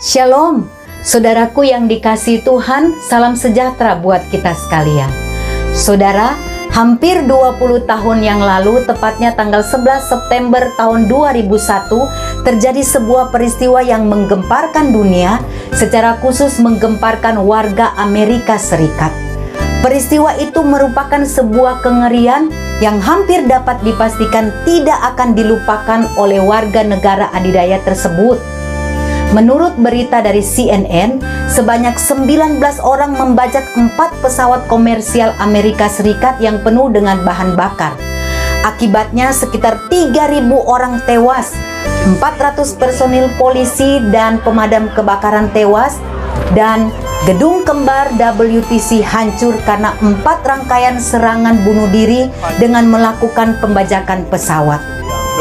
Shalom, saudaraku yang dikasihi Tuhan, salam sejahtera buat kita sekalian. Saudara, hampir 20 tahun yang lalu, tepatnya tanggal 11 September tahun 2001, terjadi sebuah peristiwa yang menggemparkan dunia, secara khusus menggemparkan warga Amerika Serikat. Peristiwa itu merupakan sebuah kengerian yang hampir dapat dipastikan tidak akan dilupakan oleh warga negara adidaya tersebut. Menurut berita dari CNN, sebanyak 19 orang membajak 4 pesawat komersial Amerika Serikat yang penuh dengan bahan bakar. Akibatnya sekitar 3.000 orang tewas, 400 personil polisi dan pemadam kebakaran tewas, dan gedung kembar WTC hancur karena 4 rangkaian serangan bunuh diri dengan melakukan pembajakan pesawat.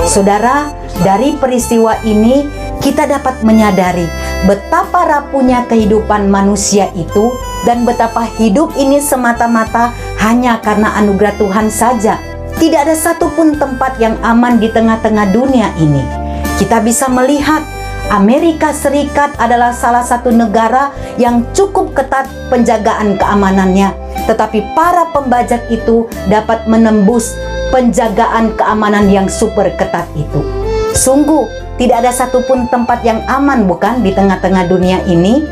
Saudara, dari peristiwa ini kita dapat menyadari betapa rapuhnya kehidupan manusia itu dan betapa hidup ini semata-mata hanya karena anugerah Tuhan saja. Tidak ada satupun tempat yang aman di tengah-tengah dunia ini. Kita bisa melihat Amerika Serikat adalah salah satu negara yang cukup ketat penjagaan keamanannya, tetapi para pembajak itu dapat menembus penjagaan keamanan yang super ketat itu. Sungguh, tidak ada satupun tempat yang aman, bukan, di tengah-tengah dunia ini?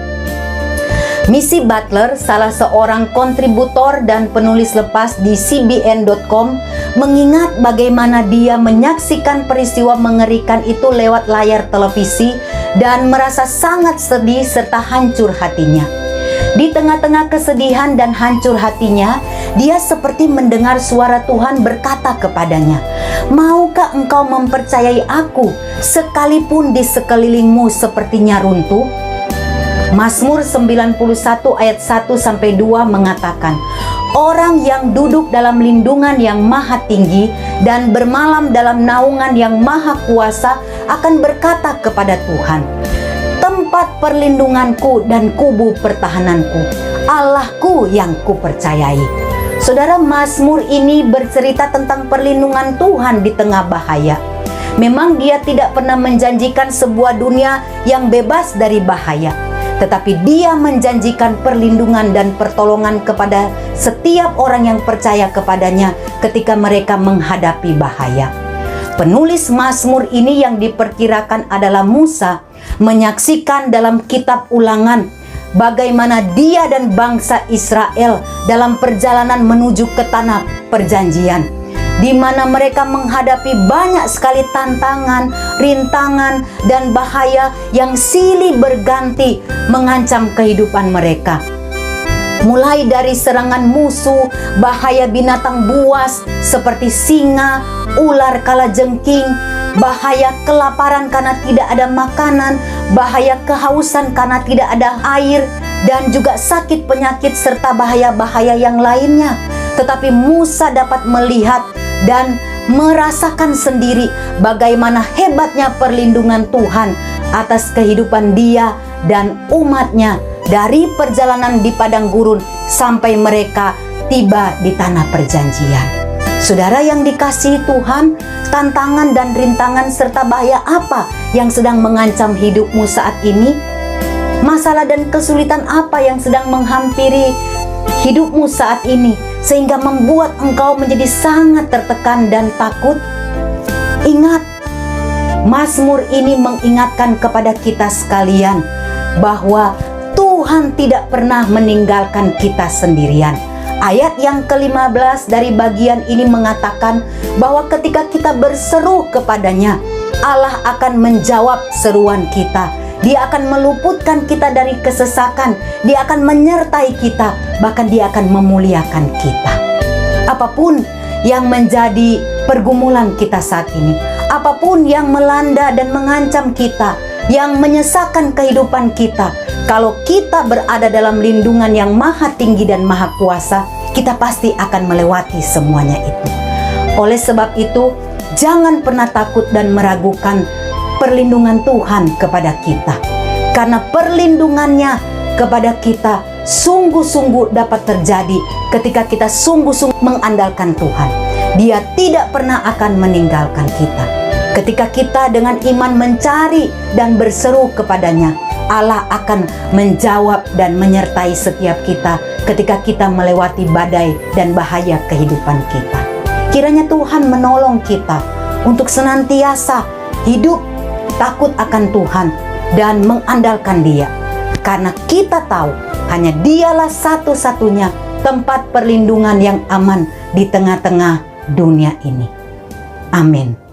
Missy Butler, salah seorang kontributor dan penulis lepas di CBN.com, mengingat bagaimana dia menyaksikan peristiwa mengerikan itu lewat layar televisi dan merasa sangat sedih serta hancur hatinya. Di tengah-tengah kesedihan dan hancur hatinya, dia seperti mendengar suara Tuhan berkata kepadanya, "Maukah engkau mempercayai aku sekalipun di sekelilingmu sepertinya runtuh?" Mazmur 91 ayat 1-2 mengatakan, "Orang yang duduk dalam lindungan yang maha tinggi dan bermalam dalam naungan yang maha kuasa akan berkata kepada Tuhan, tempat perlindunganku dan kubu pertahananku, Allahku yang kupercayai." Saudara, Mazmur ini bercerita tentang perlindungan Tuhan di tengah bahaya. Memang dia tidak pernah menjanjikan sebuah dunia yang bebas dari bahaya, tetapi dia menjanjikan perlindungan dan pertolongan kepada setiap orang yang percaya kepadanya ketika mereka menghadapi bahaya. Penulis Mazmur ini yang diperkirakan adalah Musa menyaksikan dalam kitab Ulangan bagaimana dia dan bangsa Israel dalam perjalanan menuju ke tanah perjanjian, di mana mereka menghadapi banyak sekali tantangan, rintangan, dan bahaya yang silih berganti mengancam kehidupan mereka. Mulai dari serangan musuh, bahaya binatang buas seperti singa, ular kalajengking, bahaya kelaparan karena tidak ada makanan, bahaya kehausan karena tidak ada air, dan juga sakit penyakit serta bahaya-bahaya yang lainnya. Tetapi Musa dapat melihat dan merasakan sendiri bagaimana hebatnya perlindungan Tuhan atas kehidupan dia dan umatnya dari perjalanan di padang gurun sampai mereka tiba di tanah perjanjian. Saudara yang dikasihi Tuhan, tantangan dan rintangan serta bahaya apa yang sedang mengancam hidupmu saat ini? Masalah dan kesulitan apa yang sedang menghampiri hidupmu saat ini sehingga membuat engkau menjadi sangat tertekan dan takut? Ingat, Mazmur ini mengingatkan kepada kita sekalian bahwa Tuhan tidak pernah meninggalkan kita sendirian. Ayat yang ke-15 dari bagian ini mengatakan bahwa ketika kita berseru kepadanya, Allah akan menjawab seruan kita. Dia akan meluputkan kita dari kesesakan. Dia akan menyertai kita, bahkan dia akan memuliakan kita. Apapun yang menjadi pergumulan kita saat ini, apapun yang melanda dan mengancam kita, yang menyesakan kehidupan kita, kalau kita berada dalam lindungan yang maha tinggi dan maha kuasa, kita pasti akan melewati semuanya itu. Oleh sebab itu, jangan pernah takut dan meragukan perlindungan Tuhan kepada kita. Karena perlindungannya kepada kita sungguh-sungguh dapat terjadi ketika kita sungguh-sungguh mengandalkan Tuhan. Dia tidak pernah akan meninggalkan kita. Ketika kita dengan iman mencari dan berseru kepadanya, Allah akan menjawab dan menyertai setiap kita ketika kita melewati badai dan bahaya kehidupan kita. Kiranya Tuhan menolong kita untuk senantiasa hidup takut akan Tuhan dan mengandalkan Dia. Karena kita tahu hanya Dialah satu-satunya tempat perlindungan yang aman di tengah-tengah dunia ini. Amin.